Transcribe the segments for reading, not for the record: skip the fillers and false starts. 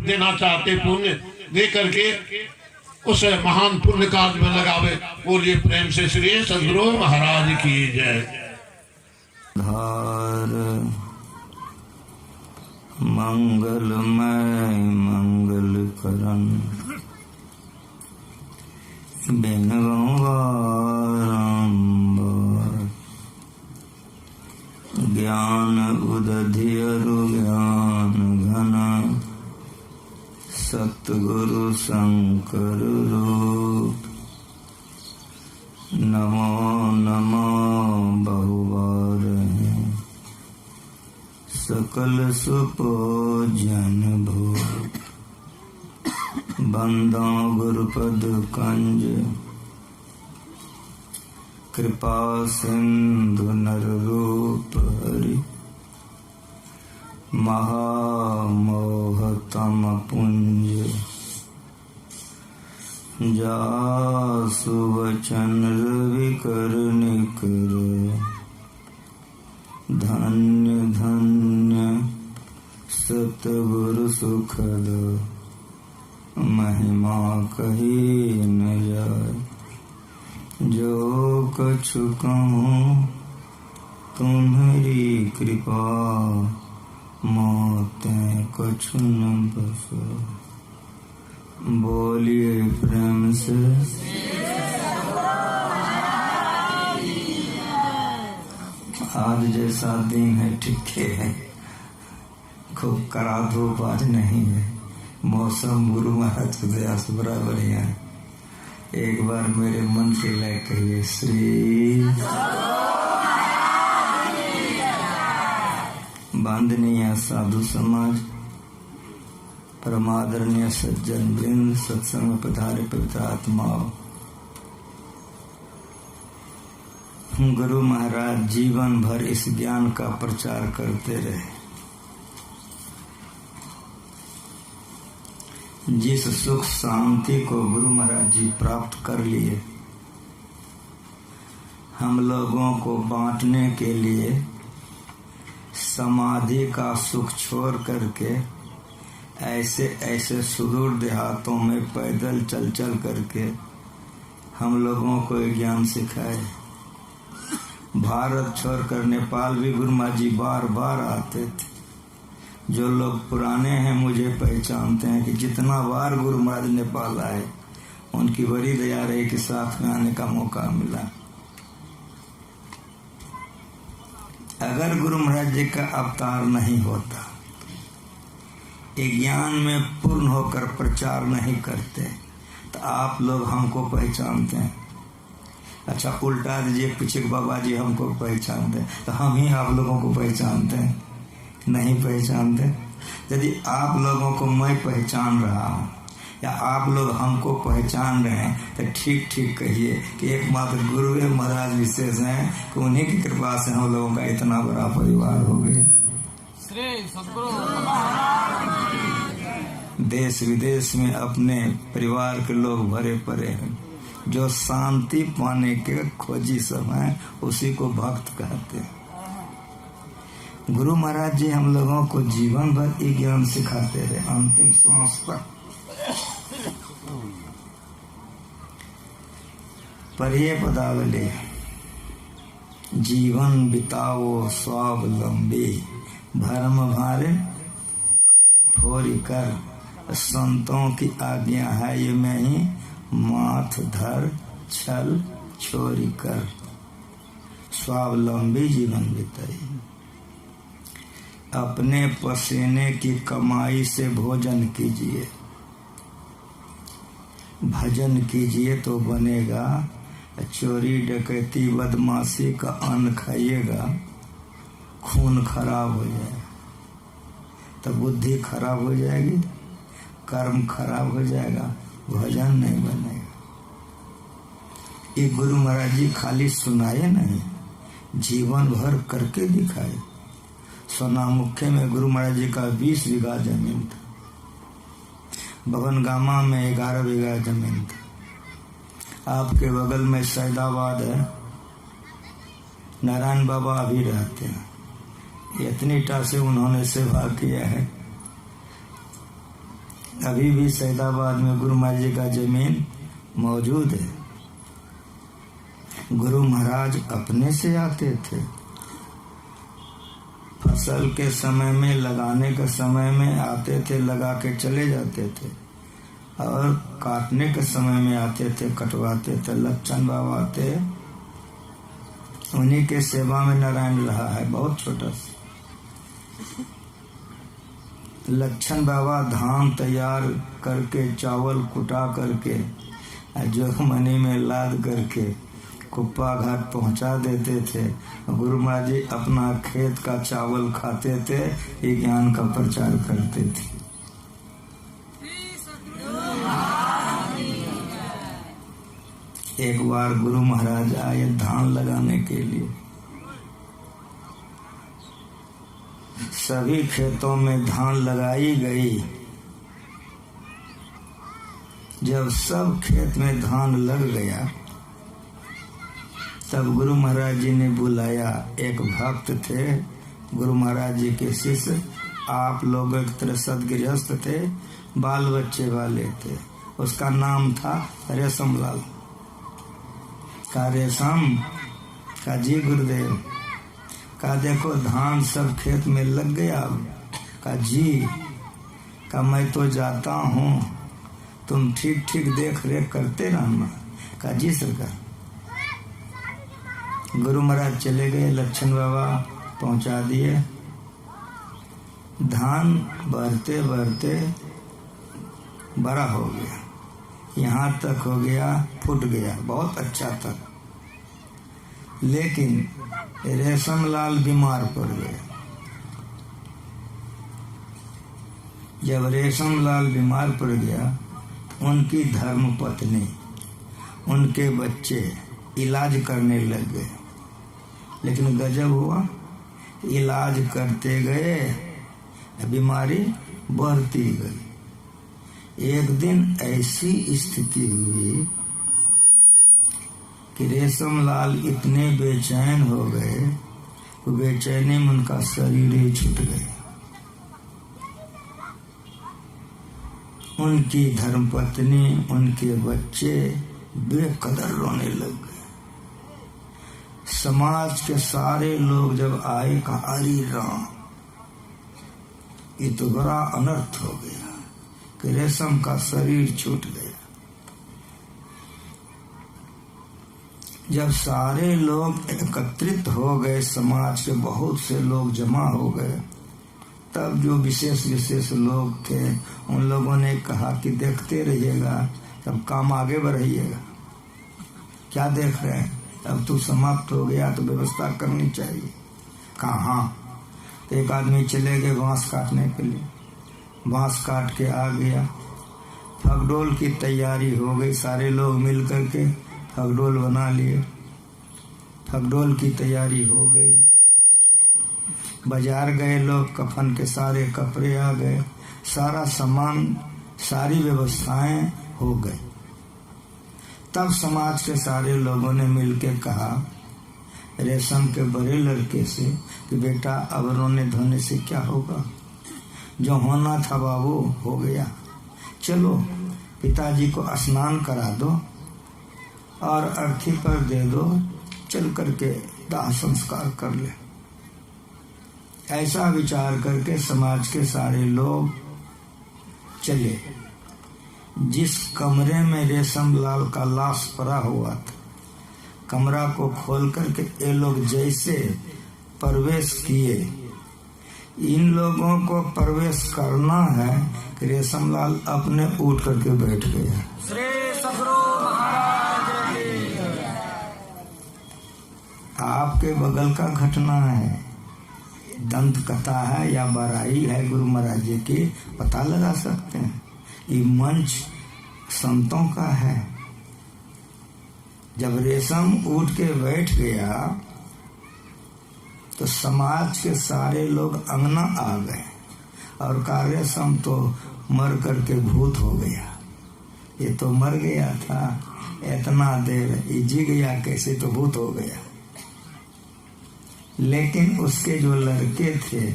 देना चाहते, पुण्य दे करके उस महान पुण्य कार्य में लगावे। बोलिए प्रेम से श्री सद्गुरु महाराज की जय। धार मंगलमय मंगल करन बिन बारंबार, ज्ञान उदधि अरु ज्ञान घन, सतगुरु शंकर रूप। नमो नमो बहुबार सकल सुपूजन भूप। बंदो गुरुपद कंज, कृपा सिंधु नर रूप हरि। महामोहतम पुंज, जासु वचन रवि कर निकर। धन्य धन्य सतगुरु सुखद, महिमा कही न जाय। जो कछु कहूँ तुम्हारी कृपा, मोते कछु न बसो। बोलिए प्रेम से आज जैसा दिन है ठीक है, खूब कड़ा धूप आज नहीं है। मौसम गुरु महाराज की दया से बड़ा बढ़िया है। एक बार मेरे मन से लय कहिए श्री। वंदनीय साधु समाज, परमादरणीय सज्जन वृंद, सत्संग में पधारे पवित्र आत्माओं, गुरु महाराज जीवन भर इस ज्ञान का प्रचार करते रहे। जिस सुख शांति को गुरु महाराज जी प्राप्त कर लिए, हम लोगों को बांटने के लिए समाधि का सुख छोड़ करके ऐसे ऐसे सुदूर देहातों में पैदल चल चल करके हम लोगों को ज्ञान सिखाए। भारत छोड़कर नेपाल भी गुरु महाराज जी बार बार आते थे। जो लोग पुराने हैं मुझे पहचानते हैं कि जितना बार गुरु महाराज नेपाल आए, उनकी बड़ी दया रही कि साथ में आने का मौका मिला। अगर गुरु महाराज जी का अवतार नहीं होता, ज्ञान में पूर्ण होकर प्रचार नहीं करते, तो आप लोग हमको पहचानते हैं। अच्छा उल्टा दीजिए, पीछे बाबा जी हमको पहचानते हैं, तो हम ही आप लोगों को पहचानते हैं? नहीं पहचानते। यदि आप लोगों को मैं पहचान रहा हूँ या आप लोग हमको पहचान रहे हैं, तो ठीक ठीक कहिए कि एकमात्र गुरु महाराज विशेष हैं कि उन्हीं की कृपा से हम लोगों का इतना बड़ा परिवार हो गया। देश विदेश में अपने परिवार के लोग भरे पड़े हैं। जो शांति पाने के खोजी सब हैं, उसी को भक्त कहते हैं। गुरु महाराज जी हम लोगों को जीवन भर ये ज्ञान सिखाते रहे, अंतिम सांस तक। पढ़िए पदावली, जीवन बिताओ स्वावलंबी, भरम भारे फोरी कर। संतों की आज्ञा है ये मैं ही, माथ धर छल छोरी कर। स्वावलंबी जीवन बिताइए। अपने पसीने की कमाई से भोजन कीजिए, भजन कीजिए तो बनेगा। चोरी डकैती बदमाशी का अन्न खाइएगा, खून खराब हो जाएगा, तो बुद्धि खराब हो जाएगी, कर्म खराब हो जाएगा, भजन नहीं बनेगा। ये गुरु महाराज जी खाली सुनाए नहीं, जीवन भर करके दिखाए। सोनामुखे में गुरु महाराज जी का 20 बीघा जमीन था, बगनगामा में 11 बीघा जमीन था। आपके बगल में सैदाबाद है, नारायण बाबा अभी रहते हैं। इतनी टा से उन्होंने सेवा किया है। अभी भी सैदाबाद में गुरु महाराज जी का जमीन मौजूद है। गुरु महाराज अपने से आते थे, फसल के समय में, लगाने के समय में आते थे, लगा के चले जाते थे, और काटने के समय में आते थे, कटवाते थे। लच्छन बाबा थे, उन्हीं के सेवा में नारायण रहा है, बहुत छोटा सा। लच्छन बाबा धान तैयार करके, चावल कुटा करके, जोगमनी में लाद करके कुप्पा घाट पहुंचा देते थे। गुरु महाराज जी अपना खेत का चावल खाते थे, ये ज्ञान का प्रचार करते थे। एक बार गुरु महाराज आए धान लगाने के लिए। सभी खेतों में धान लगाई गई। जब सब खेत में धान लग गया, तब गुरु महाराज जी ने बुलाया। एक भक्त थे, गुरु महाराज जी के शिष्य, आप लोग एक तरह सदगृहस्थ थे, बाल बच्चे वाले थे। उसका नाम था रेशम लाल। का रेशम का जी गुरुदेव, का देखो धान सब खेत में लग गया। का जी, का मैं तो जाता हूँ, तुम ठीक ठीक देख रेख करते रहना। का जी सरकार। गुरु महाराज चले गए, लच्छन बाबा पहुंचा दिए। धान बढ़ते बढ़ते बड़ा हो गया, यहाँ तक हो गया, फूट गया, बहुत अच्छा था। लेकिन रेशम लाल बीमार पड़ गए। जब रेशम लाल बीमार पड़ गया, उनकी धर्म पत्नी, उनके बच्चे इलाज करने लग गए। लेकिन गजब हुआ, इलाज करते गए, बीमारी बढ़ती गई। एक दिन ऐसी स्थिति हुई कि रेशम लाल इतने बेचैन हो गए, बेचैनी में उनका शरीर ही छूट गया। उनकी धर्मपत्नी, उनके बच्चे बेकदर रोने लग गए। समाज के सारे लोग जब आए, कहा अरे राम, ये तो बड़ा अनर्थ हो गया कि रेशम का शरीर छूट गया। जब सारे लोग एकत्रित हो गए, समाज के बहुत से लोग जमा हो गए, तब जो विशेष विशेष लोग थे, उन लोगों ने कहा कि देखते रहिएगा, तब काम आगे बढ़ाइएगा। क्या देख रहे हैं, अब तो समाप्त हो गया, तो व्यवस्था करनी चाहिए। कहाँ? तो एक आदमी चले गए बांस काटने के लिए, बांस काट के आ गया। फगडोल की तैयारी हो गई, सारे लोग मिल करके फगडोल बना लिए। फगडोल की तैयारी हो गई। बाजार गए लोग, कफन के सारे कपड़े आ गए, सारा सामान, सारी व्यवस्थाएं हो गई। तब समाज के सारे लोगों ने मिलकर कहा रेशम के बड़े लड़के से कि बेटा, अब रोने धोने से क्या होगा, जो होना था बाबू हो गया। चलो पिताजी को स्नान करा दो और अर्थी पर दे दो, चल करके दाह संस्कार कर ले। ऐसा विचार करके समाज के सारे लोग चले। जिस कमरे में रेशम लाल का लाश पड़ा हुआ था, कमरा को खोल करके ये लोग जैसे प्रवेश किए, इन लोगों को प्रवेश करना है कि रेशम लाल अपने उठ करके बैठ गया। आपके बगल का घटना है, दंत कथा है या बराई है गुरु महाराज जी की, पता लगा सकते हैं। ये मंच संतों का है। जब रेशम उठ के बैठ गया तो समाज के सारे लोग अंगना आ गए और कहा रेशम तो मर करके भूत हो गया, ये तो मर गया था, इतना देर ये जी गया कैसे, तो भूत हो गया। लेकिन उसके जो लड़के थे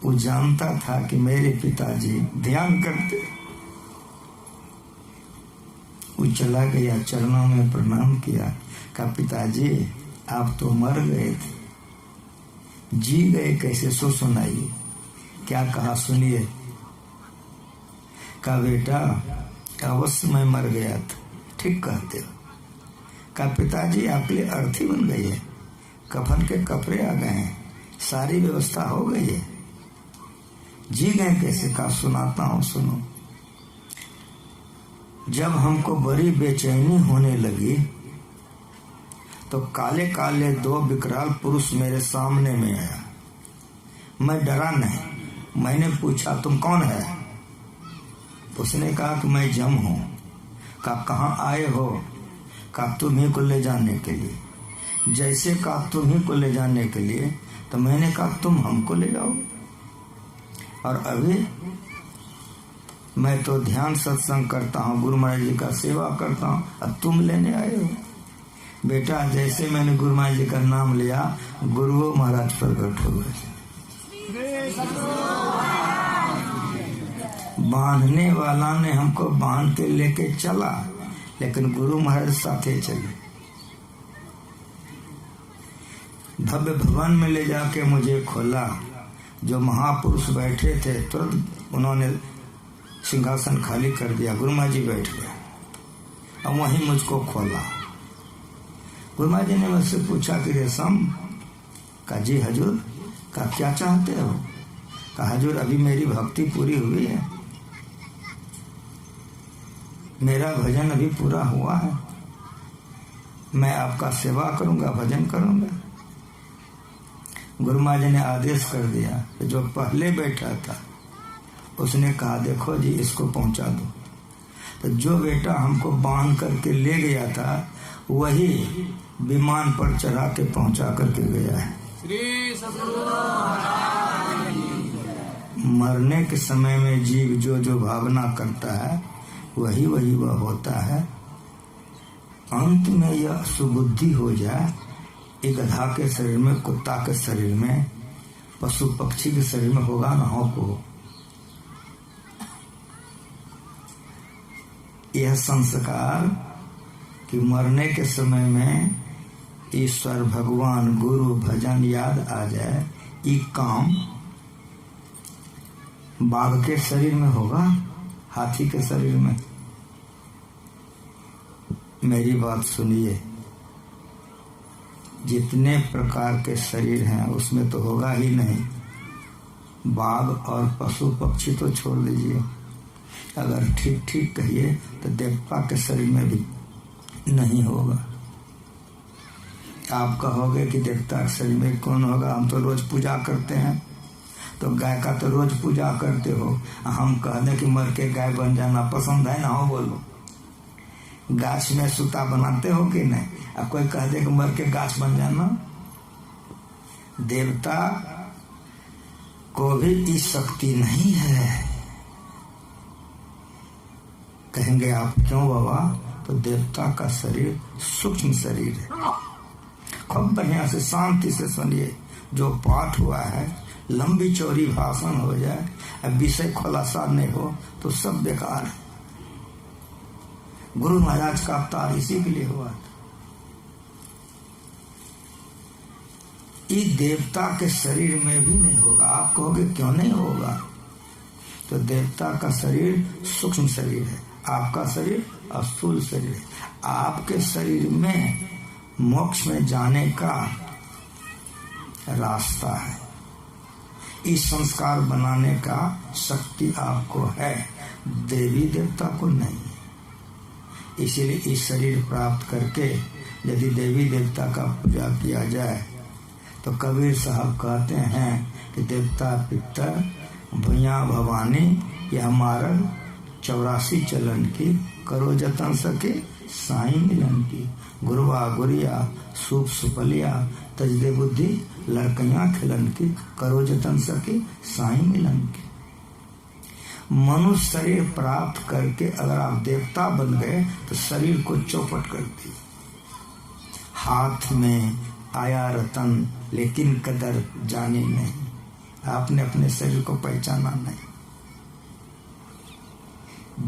वो जानता था कि मेरे पिताजी ध्यान करते। वो चला गया, चरणों में प्रणाम किया, कहा पिताजी आप तो मर गए थे, जी गए कैसे, सो सुनाइए। क्या कहा सुनिए। कहा बेटा अवश्य मैं मर गया था, ठीक कहते हो। कहा पिताजी आपके लिए अर्थी बन गई है, कफन के कपड़े आ गए हैं, सारी व्यवस्था हो गई है, जी गए कैसे। कहा सुनाता हूं सुनो। जब हमको बड़ी बेचैनी होने लगी तो काले काले 2 विकराल पुरुष मेरे सामने में आया। मैं डरा नहीं। मैंने पूछा तुम कौन है? उसने कहा कि मैं जम हूं। कहा कहाँ आए हो? कहा तुम्ही को ले जाने के लिए। जैसे कहा तुम्ही को ले जाने के लिए तो मैंने कहा तुम हमको ले जाओ, और अभी मैं तो ध्यान सत्संग करता हूँ, गुरु महाराज जी का सेवा करता हूँ, अब तुम लेने आए हो। बेटा जैसे मैंने गुरु महाराज जी का नाम लिया, गुरु महाराज प्रकट हो गए। बांधने वाला ने हमको बांध के लेके चला, लेकिन गुरु महाराज साथे चले। भव्य भवन में ले जाके मुझे खोला। जो महापुरुष बैठे थे तुरंत उन्होंने सिंहासन खाली कर दिया, गुरु महाराज जी बैठ गए। अब वहीं मुझको खोला। गुरु महाराज जी ने मुझसे पूछा कि रेशम, कहा जी हजूर। कहा क्या चाहते हो? कहा हजूर अभी मेरी भक्ति पूरी हुई है, मेरा भजन अभी पूरा हुआ है, मैं आपका सेवा करूंगा, भजन करूंगा। गुरु महाराज जी ने आदेश कर दिया कि जो पहले बैठा था उसने कहा देखो जी इसको पहुंचा दो। तो जो बेटा हमको बांध करके ले गया था वही विमान पर चढ़ा के पहुंचा करके गया है। मरने के समय में जीव जो जो भावना करता है वही वही वह होता है। अंत में यह सुबुद्धि हो जाए, एक गधा के शरीर में, कुत्ता के शरीर में, पशु पक्षी के शरीर में होगा ना हो को। यह संस्कार कि मरने के समय में ईश्वर भगवान गुरु भजन याद आ जाए, ये काम बाघ के शरीर में होगा, हाथी के शरीर में। मेरी बात सुनिए, जितने प्रकार के शरीर हैं उसमें तो होगा ही नहीं। बाघ और पशु पक्षी तो छोड़ दीजिए, अगर ठीक ठीक कहिए तो देवता के शरीर में भी नहीं होगा। आप कहोगे कि देवता के शरीर में कौन होगा, हम तो रोज पूजा करते हैं। तो गाय का तो रोज पूजा करते हो, हम कह दें कि मर के गाय बन जाना पसंद है ना हो, बोलो। गाछ में सूता बनाते हो कि नहीं? अब कोई कह दे कि मर के गाछ बन जाना। देवता को भी इस शक्ति नहीं है। कहेंगे आप क्यों बाबा? तो देवता का शरीर सूक्ष्म शरीर है। खूब बढ़िया से शांति से सुनिए। जो पाठ हुआ है, लंबी चौड़ी भाषण हो जाए, अब विषय खुलासा नहीं हो तो सब बेकार है। गुरु महाराज का अवतार इसी के लिए हुआ था। इस देवता के शरीर में भी नहीं होगा। आप कहोगे क्यों नहीं होगा? तो देवता का शरीर सूक्ष्म शरीर है, आपका शरीर स्थूल शरीर है। आपके शरीर में मोक्ष में जाने का रास्ता है। इस संस्कार बनाने का शक्ति आपको है, देवी देवता को नहीं। इसीलिए इस शरीर प्राप्त करके यदि देवी देवता का पूजा किया जाए तो कबीर साहब कहते हैं कि देवता पितर भुइया भवानी यह मारग 84 चलन की, करो जतन सके साईं मिलन की। गुरुआ गुरिया सूप सुपलिया तजदे बुद्धि लड़कैया खिलन की, करो जतन सके साईं मिलन की। मनुष्य शरीर प्राप्त करके अगर आप देवता बन गए तो शरीर को चौपट कर दी। हाथ में आया रतन लेकिन कदर जाने नहीं। आपने अपने शरीर को पहचाना नहीं।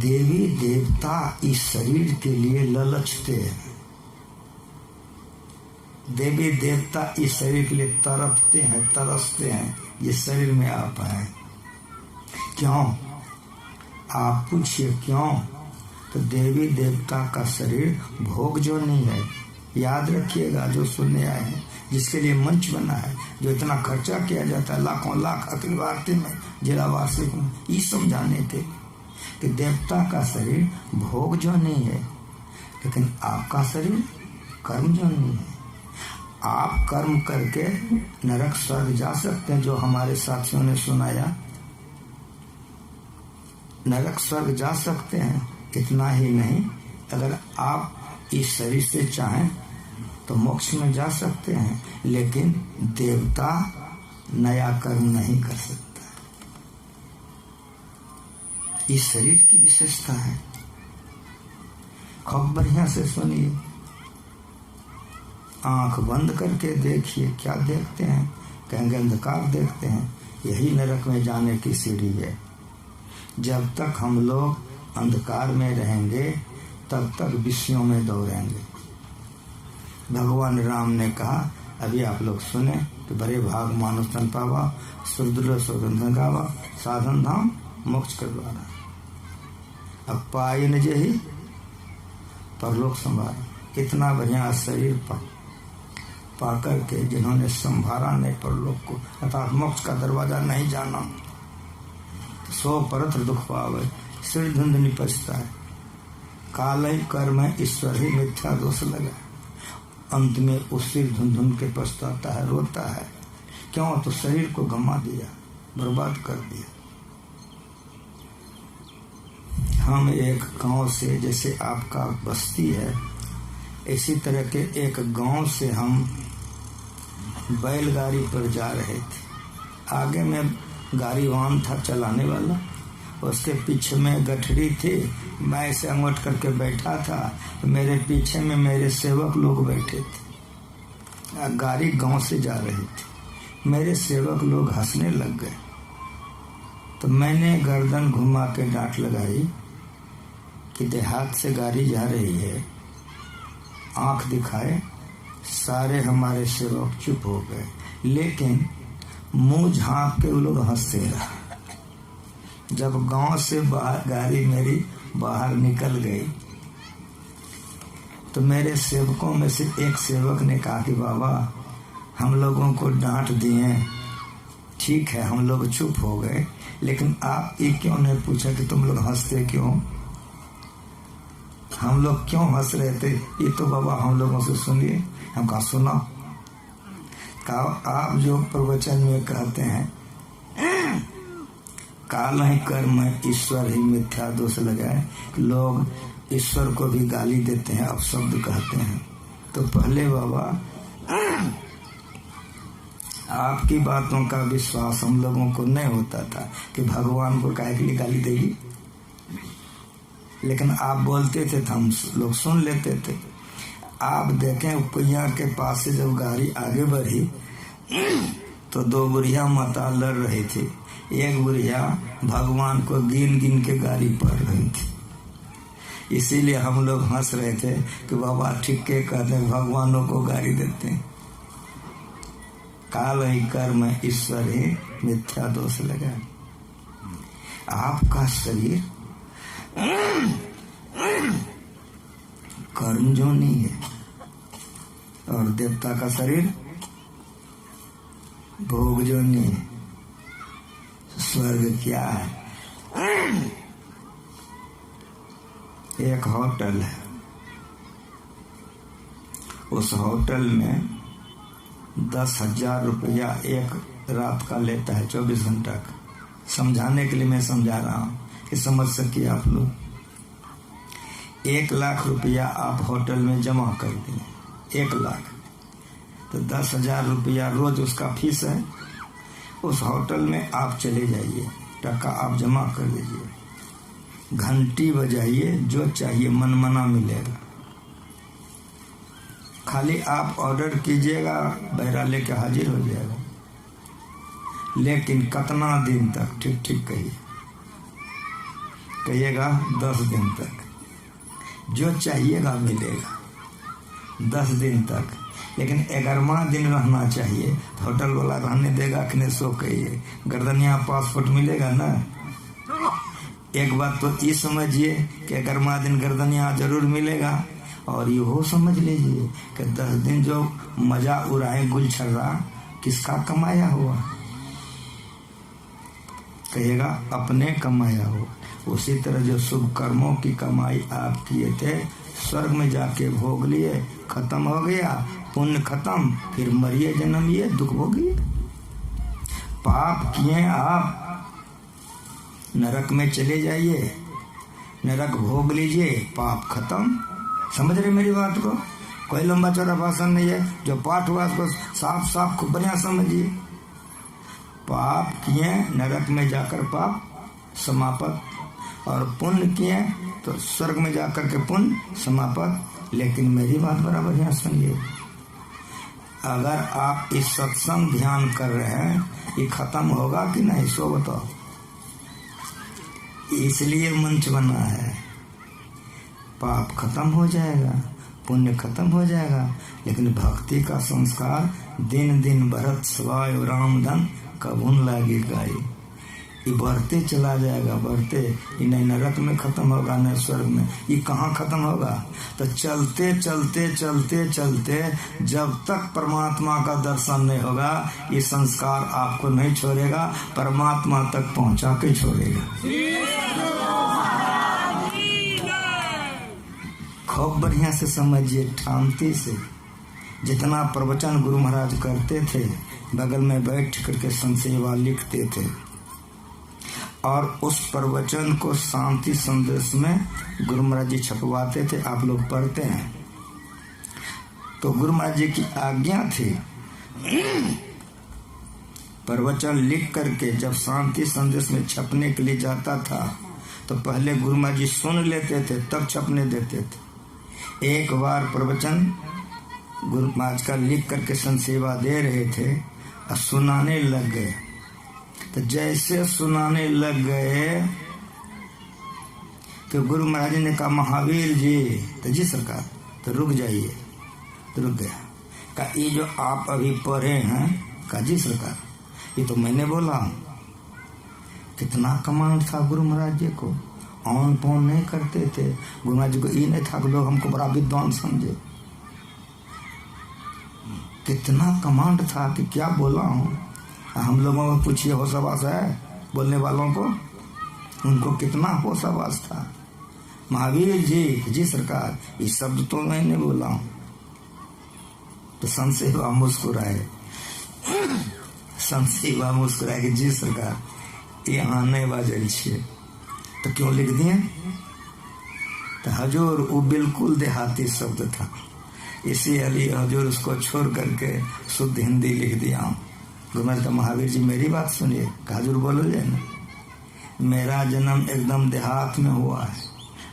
देवी देवता इस शरीर के लिए ललचते हैं, देवी देवता इस शरीर के लिए तड़पते हैं, तरसते हैं, ये शरीर में आप हैं। क्यों? आप पूछिए क्यों? तो देवी देवता का शरीर भोग जो नहीं है। याद रखिएगा, जो सुनने आए हैं, जिसके लिए मंच बना है, जो इतना खर्चा किया जाता है, लाखों लाख अखिल भारतीय में, जिला वार्षिक में, ये समझाने के लिए कि देवता का शरीर भोग जो नहीं है, लेकिन आपका शरीर कर्म जो नहीं है। आप कर्म करके नरक स्वर्ग जा सकते हैं, जो हमारे साथियों ने सुनाया, नरक स्वर्ग जा सकते हैं। इतना ही नहीं, अगर आप इस शरीर से चाहें तो मोक्ष में जा सकते हैं, लेकिन देवता नया कर्म नहीं कर सकता। इस शरीर की विशेषता है। खूब बढ़िया से सुनिए, आंख बंद करके देखिए, क्या देखते हैं? कहेंगे अंधकार देखते हैं। यही नरक में जाने की सीढ़ी है। जब तक हम लोग अंधकार में रहेंगे, तब तक विषयों में दौड़ेंगे। भगवान राम ने कहा, अभी आप लोग सुने कि बड़े भाग मानुष तन पावा, सुरदुर्लभ सुगंधन गावा, साधन धाम मोक्ष करवाना। अब पाई न जही परलोक संभारा। इतना बढ़िया शरीर पाकर के जिन्होंने संभारा नहीं परलोक को, अर्थात मोक्ष का दरवाजा नहीं जाना, तो सो परत्र दुख पावे, सिर धुंध निपजता है। काल ही कर्म है, ईश्वर ही मिथ्या दोष लगा। अंत में उस सिर धुंध धुंध के पछताता है, रोता है। क्यों? तो शरीर को गंवा दिया, बर्बाद कर दिया। हम एक गांव से, जैसे आपका बस्ती है, इसी तरह के एक गांव से हम बैलगाड़ी पर जा रहे थे। आगे में गाड़ीवान था चलाने वाला, उसके पीछे में गठरी थी। मैं ऐसे अंगूठ करके बैठा था, मेरे पीछे में मेरे सेवक लोग बैठे थे। गाड़ी गांव से जा रही थी। मेरे सेवक लोग हंसने लग गए, तो मैंने गर्दन घुमा के डांट लगाई कि देहात से गाड़ी जा रही है, आंख दिखाए। सारे हमारे सेवक चुप हो गए, लेकिन मुंह झांक के वो लोग हंसते रहा। जब गांव से बाहर गाड़ी मेरी बाहर निकल गई, तो मेरे सेवकों में से एक सेवक ने कहा कि बाबा, हम लोगों को डांट दिए, ठीक है, हम लोग चुप हो गए, लेकिन आप ये क्यों नहीं पूछा कि तुम लोग हंसते क्यों? हम लोग क्यों हंस रहे थे, ये तो बाबा हम लोगों से सुनिए। हम कहा सुना। कहा आप जो प्रवचन में कहते हैं काल ही कर्म है, ईश्वर ही मिथ्या दोष लगाए, लोग ईश्वर को भी गाली देते हैं, अपशब्द कहते हैं। तो पहले बाबा आपकी बातों का विश्वास हम लोगों को नहीं होता था कि भगवान को काहे के लिए गाली देगी, लेकिन आप बोलते थे तो हम लोग सुन लेते थे। आप देखें उपैया के पास से जब गाड़ी आगे बढ़ी तो दो बुढ़िया माता लड़ रही थी। एक बुढ़िया भगवान को गिन गिन के गाली पढ़ रही थी। इसीलिए हम लोग हंस रहे थे कि बाबा ठीक के कहते हैं, भगवानों को गाली देते हैं। काल ही कर्म है, ईश्वर ही मिथ्या दोष लगा। आपका शरीर कर्म जो नहीं है, और देवता का शरीर भोग जो नहीं है। स्वर्ग क्या है? एक होटल है, उस होटल में 10,000 रुपया एक रात का लेता है, 24 घंटा का। समझाने के लिए मैं समझा रहा हूँ कि समझ सकिए आप लोग। 1 लाख रुपया आप होटल में जमा कर दिए, 1 लाख, तो 10,000 रुपया रोज उसका फीस है। उस होटल में आप चले जाइए, टका आप जमा कर दीजिए, घंटी बजाइए, जो चाहिए मनमना मिलेगा। खाली आप ऑर्डर कीजिएगा, बहरा लेके हाजिर हो जाएगा। लेकिन कितना दिन तक? ठीक ठीक कहिएगा 10 दिन तक। जो चाहिएगा मिलेगा 10 दिन तक, लेकिन 11वां दिन रहना चाहिए। होटल वाला रहने देगा कि नहीं सो कहिए, गर्दनिया पासपोर्ट मिलेगा ना। एक बात तो ये समझिए कि 11वां दिन गर्दनिया जरूर मिलेगा, और ये हो समझ लीजिए कि 10 दिन जो मजा उड़ाए गुलछर्रा किसका कमाया हुआ? कहिएगा अपने कमाया हुआ। उसी तरह जो शुभ कर्मों की कमाई आप किए थे, स्वर्ग में जाके भोग लिए, खत्म हो गया, पुण्य खत्म, फिर मरिए जन्मिए, दुख भोगिए। पाप किए आप, नरक में चले जाइए, नरक भोग लीजिए, पाप खत्म। समझ रहे मेरी बात को? कोई लंबा चौड़ा भाषण नहीं है, जो पाठ हुआ उसको साफ साफ खूब बढ़िया समझिए। पाप किए, नरक में जाकर पाप समापत, और पुण्य किए तो स्वर्ग में जाकर के पुण्य समापत। लेकिन मेरी बात बराबर यहाँ सुनिए, अगर आप इस सत्संग ध्यान कर रहे हैं, ये खत्म होगा कि नहीं सो बताओ। इसलिए मंच बना है। पाप खत्म हो जाएगा, पुण्य खत्म हो जाएगा, लेकिन भक्ति का संस्कार दिन दिन बढ़त स्वाय राम धन कबून लागेगा। ये बढ़ते चला जाएगा, बढ़ते। ये नहीं नरक में खत्म होगा न स्वर्ग में, ये कहाँ खत्म होगा? तो चलते चलते चलते चलते जब तक परमात्मा का दर्शन नहीं होगा, ये संस्कार आपको नहीं छोड़ेगा, परमात्मा तक पहुंचा के छोड़ेगा। खूब बढ़िया से समझिए, शांति से। जितना प्रवचन गुरु महाराज करते थे, बगल में बैठ करके संसेवा लिखते थे, और उस प्रवचन को शांति संदेश में गुरु महाराज जी छपवाते थे। आप लोग पढ़ते हैं तो गुरु महाराज जी की आज्ञा थी, प्रवचन लिख करके जब शांति संदेश में छपने के लिए जाता था तो पहले गुरु महाराज जी सुन लेते थे, तब छपने देते थे। एक बार प्रवचन गुरु महाराज का लिख करके संसेवा दे रहे थे और सुनाने लग गए। तो जैसे सुनाने लग गए तो गुरु महाराज ने कहा, महावीर जी। तो जी सरकार। तो रुक जाइए। तो रुक गया। कहा, ये जो आप अभी पढ़े हैं? कहा, जी सरकार, ये तो मैंने बोला हूँ। कितना कमांड था गुरु महाराज जी को, ऑन पॉन नहीं करते थे। गुरु महाराज जी को ये नहीं था कि लोग हमको बड़ा विद्वान समझे। कितना कमांड था कि क्या बोला हूँ। हम लोगों को पूछिए, होशाबाश है बोलने वालों को? उनको कितना होशाबाश था। महावीर जी, जी सरकार, ये शब्द तो मैंने बोला हूँ। तो संसेवा मुस्कुराए, संसेवा मुस्कुराए कि जी सरकार, यहाँ नहीं बाजल छिए। तो क्यों लिख दिए? तो हजूर वो बिल्कुल देहाती शब्द था, इसीलिए हजूर उसको छोड़ करके शुद्ध हिंदी लिख दिया हूँ। गुरु महाराज, महावीर जी मेरी बात सुनिए। हजूर बोलो जे ना, मेरा जन्म एकदम देहात में हुआ है,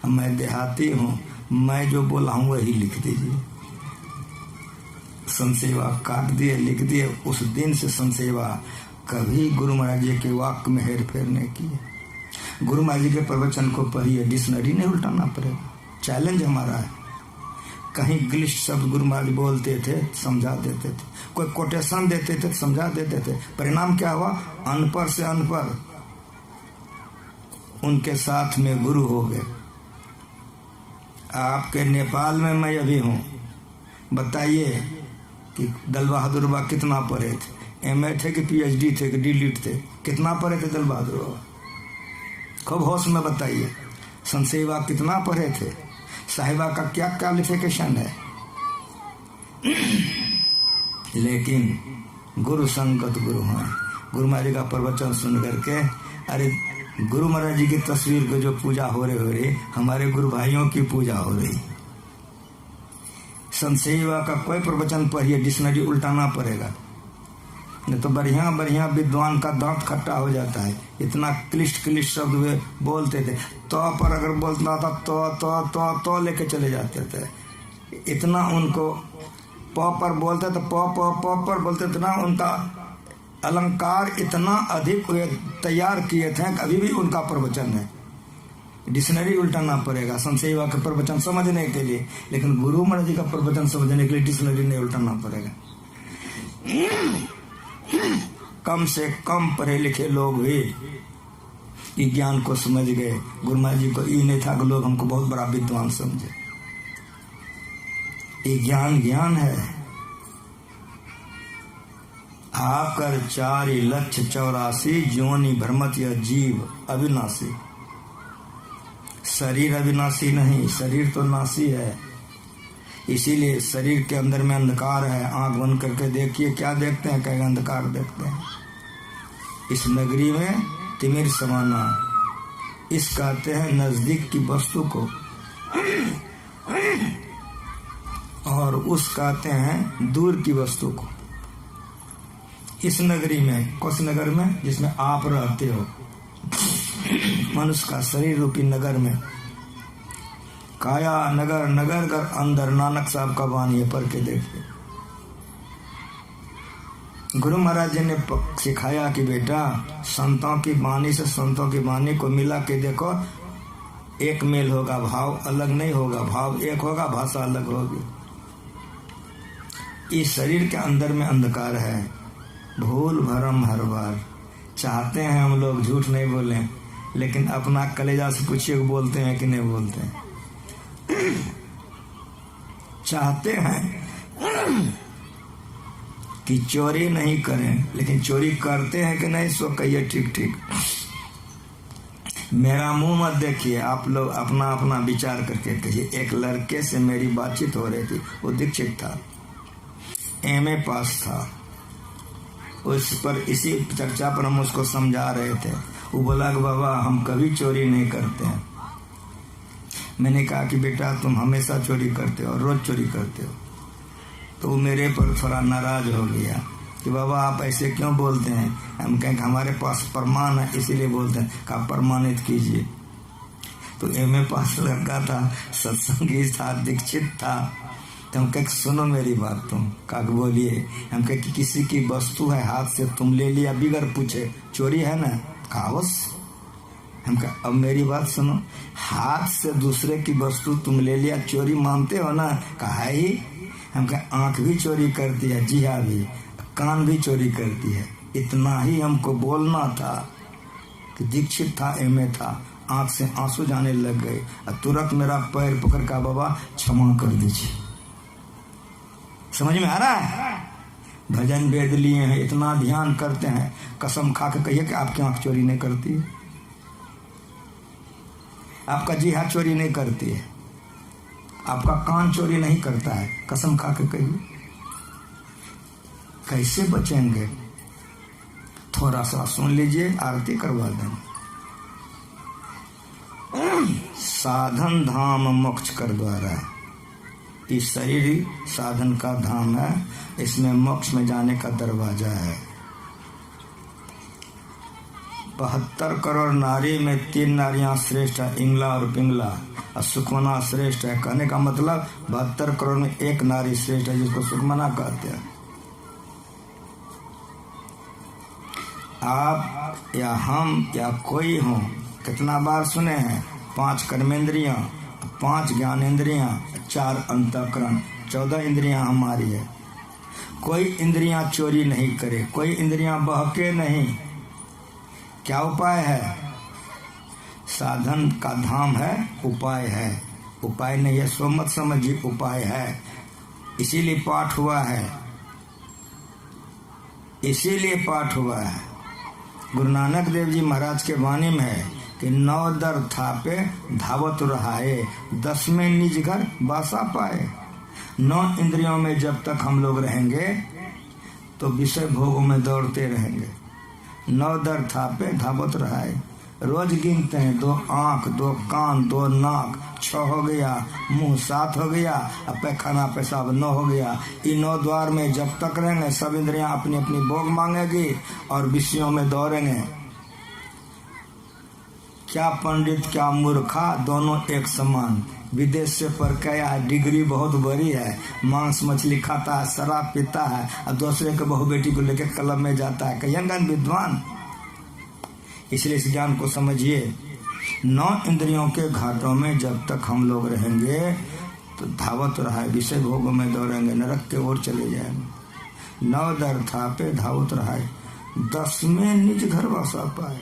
मैं देहाती हूँ, मैं जो बोला हूँ वही लिख दीजिए। संसेवा काट दिए, लिख दिए। उस दिन से संसेवा कभी गुरु महाराज जी के वाक्य में हेर फेर नहीं किए। गुरु महाराज जी के प्रवचन को पढ़िए, डिक्शनरी नहीं उल्टाना पड़ेगा। चैलेंज हमारा है। कहीं ग्लिश शब्द गुरु महाराज बोलते थे, समझा देते थे। कोई कोटेशन देते थे, समझा देते थे। परिणाम क्या हुआ? अनपढ़ से अनपढ़ उनके साथ में गुरु हो गए। आपके नेपाल में मैं अभी हूँ, बताइए कि दल बहादुर बाबा कितना पढ़े थे? एमए थे कि पीएचडी थे कि डीलिट थे? कितना पढ़े थे दल बहादुर बाबा? खूब होश में बताइए। संसेवा कितना पढ़े थे? साहिबा का क्या क्वालिफिकेशन है? लेकिन गुरु संगत गुरु हैं। गुरु महाराज जी का प्रवचन सुन करके, अरे गुरु महाराज जी की तस्वीर को जो पूजा हो रही, हमारे गुरु भाइयों की पूजा हो रही। संसेवा का कोई प्रवचन पढ़िए, डिक्शनरी उल्टाना पड़ेगा, नहीं तो बढ़िया बढ़िया विद्वान का दांत खट्टा हो जाता है। इतना क्लिष्ट क्लिष्ट शब्द वे बोलते थे, तो पर अगर बोलता था तो लेके चले जाते थे। इतना उनको प पर बोलते तो प पर बोलते थे ना, उनका अलंकार इतना अधिक वे तैयार किए थे कि अभी भी उनका प्रवचन है। डिक्शनरी उल्टाना पड़ेगा संशय का प्रवचन समझने के लिए, लेकिन गुरु महाराज जी का प्रवचन समझने के लिए डिक्शनरी नहीं उल्टाना पड़ेगा। कम से कम पढ़े लिखे लोग भी इस ज्ञान को समझ गए। गुरु महाराज जी को ये नहीं था कि लोग हमको बहुत बड़ा विद्वान समझे। ये ज्ञान ज्ञान है। आकर 4,84,000 जोनि भ्रमत यह जीव अविनाशी। शरीर अविनाशी नहीं, शरीर तो नाशी है। इसीलिए शरीर के अंदर में अंधकार है। आंख बंद करके देखिए, क्या देखते हैं? कहेगा अंधकार देखते हैं। इस नगरी में तिमिर समाना, इस कहते हैं नजदीक की वस्तु को, और उस कहते हैं दूर की वस्तु को। इस नगरी में, कौन नगर में? जिसमें आप रहते हो, मनुष्य का शरीर रूपी नगर में। काया नगर नगर कर अंदर, नानक साहब का वाणी है, पढ़ के देखिए। गुरु महाराज जी ने सिखाया कि बेटा संतों की वाणी से संतों की वाणी को मिला के देखो, एक मेल होगा, भाव अलग नहीं होगा। भाव एक होगा, भाषा अलग होगी। इस शरीर के अंदर में अंधकार है, भूल भरम हर बार। चाहते हैं हम लोग झूठ नहीं बोलें, लेकिन अपना कलेजा से पूछिए बोलते हैं कि नहीं बोलते हैं। चाहते हैं कि चोरी नहीं करें, लेकिन चोरी करते हैं कि नहीं, सो कहिए ठीक ठीक। मेरा मुंह मत देखिए, आप लोग अपना अपना विचार करके कहिए। एक लड़के से मेरी बातचीत हो रही थी, वो दीक्षित था, एमए पास था। उस पर इसी चर्चा पर हम उसको समझा रहे थे। वो बोला कि बाबा हम कभी चोरी नहीं करते हैं। मैंने कहा कि बेटा तुम हमेशा चोरी करते हो, रोज चोरी करते हो। तो वो मेरे पर थोड़ा नाराज हो गया कि बाबा आप ऐसे क्यों बोलते हैं। हम कहें कि हमारे पास प्रमाण है इसीलिए बोलते हैं। कहा प्रमाणित कीजिए। तो एमए पास लड़का था, सत्संगी था, दीक्षित था। तो हम कहे सुनो मेरी बात, तुम का बोलिए। हम कहे कि किसी की वस्तु है, हाथ से तुम ले लिया बिगर पूछे, चोरी है ना? कावस। हम कहे अब मेरी बात सुनो, हाथ से दूसरे की वस्तु तुम ले लिया, चोरी मानते हो ना? कहा ही। हम कहे आंख भी चोरी करती है, जी हाँ भी, कान भी चोरी करती है। इतना ही हमको बोलना था कि दीक्षित था, एमए था। आंख से आंसू जाने लग गए। तुरंत मेरा पैर पकड़ का बाबा क्षमा कर दीजिए। समझ में आ रहा है? भजन वेद लिए हैं, इतना ध्यान करते हैं, कसम खा के कहिए कि आपकी आंख चोरी नहीं करती है, आपका जी हाथ चोरी नहीं करती है, आपका कान चोरी नहीं करता है। कसम खा के कहिए। कैसे बचेंगे? थोड़ा सा सुन लीजिए, आरती करवा दें। साधन धाम मोक्ष कर द्वारा। इस शरीर ही साधन का धाम है, इसमें मोक्ष में जाने का दरवाजा है। 72 करोड़ नारी में 3 नारियां श्रेष्ठ है, इंगला और पिंगला, और सुखमना श्रेष्ठ है। कहने का मतलब 72 करोड़ में 1 नारी श्रेष्ठ है, जिसको सुखमना कहते हैं। आप या हम या कोई हो, कितना बार सुने हैं? 5 कर्मेंद्रियां, 5 ज्ञानेंद्रियां, 4 अंतःकरण, 14 इंद्रियां हमारी है। कोई इंद्रियां चोरी नहीं करे, कोई इंद्रियां बहके नहीं। क्या उपाय है? साधन का धाम है, उपाय है। उपाय नहीं है सो मत समझिए, उपाय है। इसीलिए पाठ हुआ है, इसीलिए पाठ हुआ है। गुरु नानक देव जी महाराज के वाणी में है कि 9 दर थापे धावत रहाए, 10 में निज घर बासा पाए। 9 इंद्रियों में जब तक हम लोग रहेंगे तो विषय भोगों में दौड़ते रहेंगे। 9 दर थापे धावत रहाए, रोज गिनते हैं। 2 आंख, 2 कान, 2 नाक, 6 हो गया, मुंह 7 हो गया, अब पैखाना पेशाब 9 हो गया। इन 9 द्वार में जब तक रहेंगे सब इंद्रियां अपनी अपनी भोग मांगेगी और विषयों में दौड़ेंगे। क्या पंडित क्या मूर्खा, दोनों एक समान। विदेश से पढ़ के आया, डिग्री बहुत बड़ी है, मांस मछली खाता है, शराब पीता है, और दूसरे के बहू बेटी को लेकर क्लब में जाता है, कहिएगा विद्वान। इसलिए इस ज्ञान को समझिए। 9 इंद्रियों के घाटों में जब तक हम लोग रहेंगे तो धावत रहा है, विषय भोग में दौड़ेंगे, नरक के ओर चले जाएंगे। 9 दर था पे धावत रहा है, 10वें निज घर बसा पाए।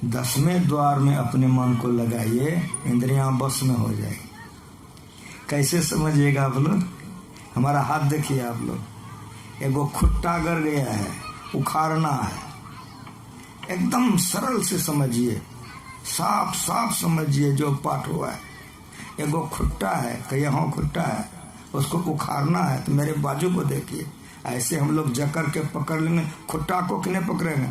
10वें द्वार में अपने मन को लगाइए, इंद्रियां बस में हो जाएगी। कैसे समझिएगा आप लोग? हमारा हाथ देखिए आप लोग, एगो खुट्टा गर गया है, उखाड़ना है। एकदम सरल से समझिए, साफ साफ समझिए जो पाठ हुआ है। एगो खुट्टा है, कहीं खुट्टा है, उसको उखाड़ना है, तो मेरे बाजू को देखिए, ऐसे हम लोग जकड़ के पकड़ लेंगे, खुट्टा को किने पकड़ेंगे?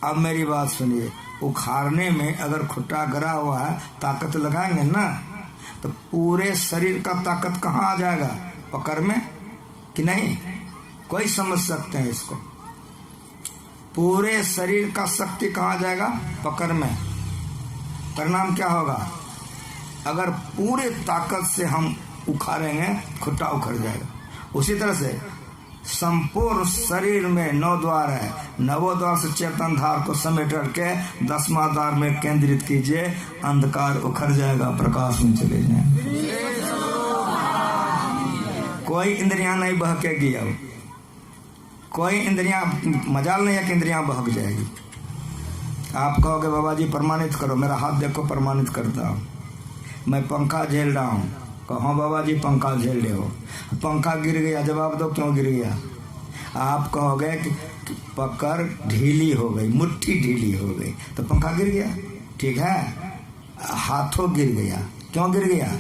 अब मेरी बात सुनिए, उखाड़ने में अगर खुट्टा गिरा हुआ है, ताकत लगाएंगे ना, तो पूरे शरीर का ताकत कहाँ आ जाएगा? पकड़ में कि नहीं? कोई समझ सकते हैं इसको? पूरे शरीर का शक्ति कहाँ जाएगा? पकड़ में। परिणाम क्या होगा? अगर पूरे ताकत से हम उखाड़ेंगे, खुट्टा उखड़ जाएगा। उसी तरह से संपूर्ण शरीर में 9 द्वार है, 9 द्वार से चेतन धार को समेट के 10वां द्वार में केंद्रित कीजिए, अंधकार उखड़ जाएगा, प्रकाश में चले जाएंगे। कोई इंद्रियां नहीं बहकेगी। अब कोई इंद्रियां, मजाल नहीं है कि इंद्रियां बहक जाएगी। आप कहोगे बाबा जी प्रमाणित करो, मेरा हाथ देखो प्रमाणित करता हूँ। मैं पंखा झेल रहा हूँ, कहो बाबा जी पंखा झेल रहे हो, पंखा गिर गया, जवाब दो क्यों गिर गया? आप कहोगे कि पकड़ ढीली हो गई, मुट्ठी ढीली हो गई, तो पंखा गिर गया। ठीक है, हाथों गिर गया, क्यों गिर गया?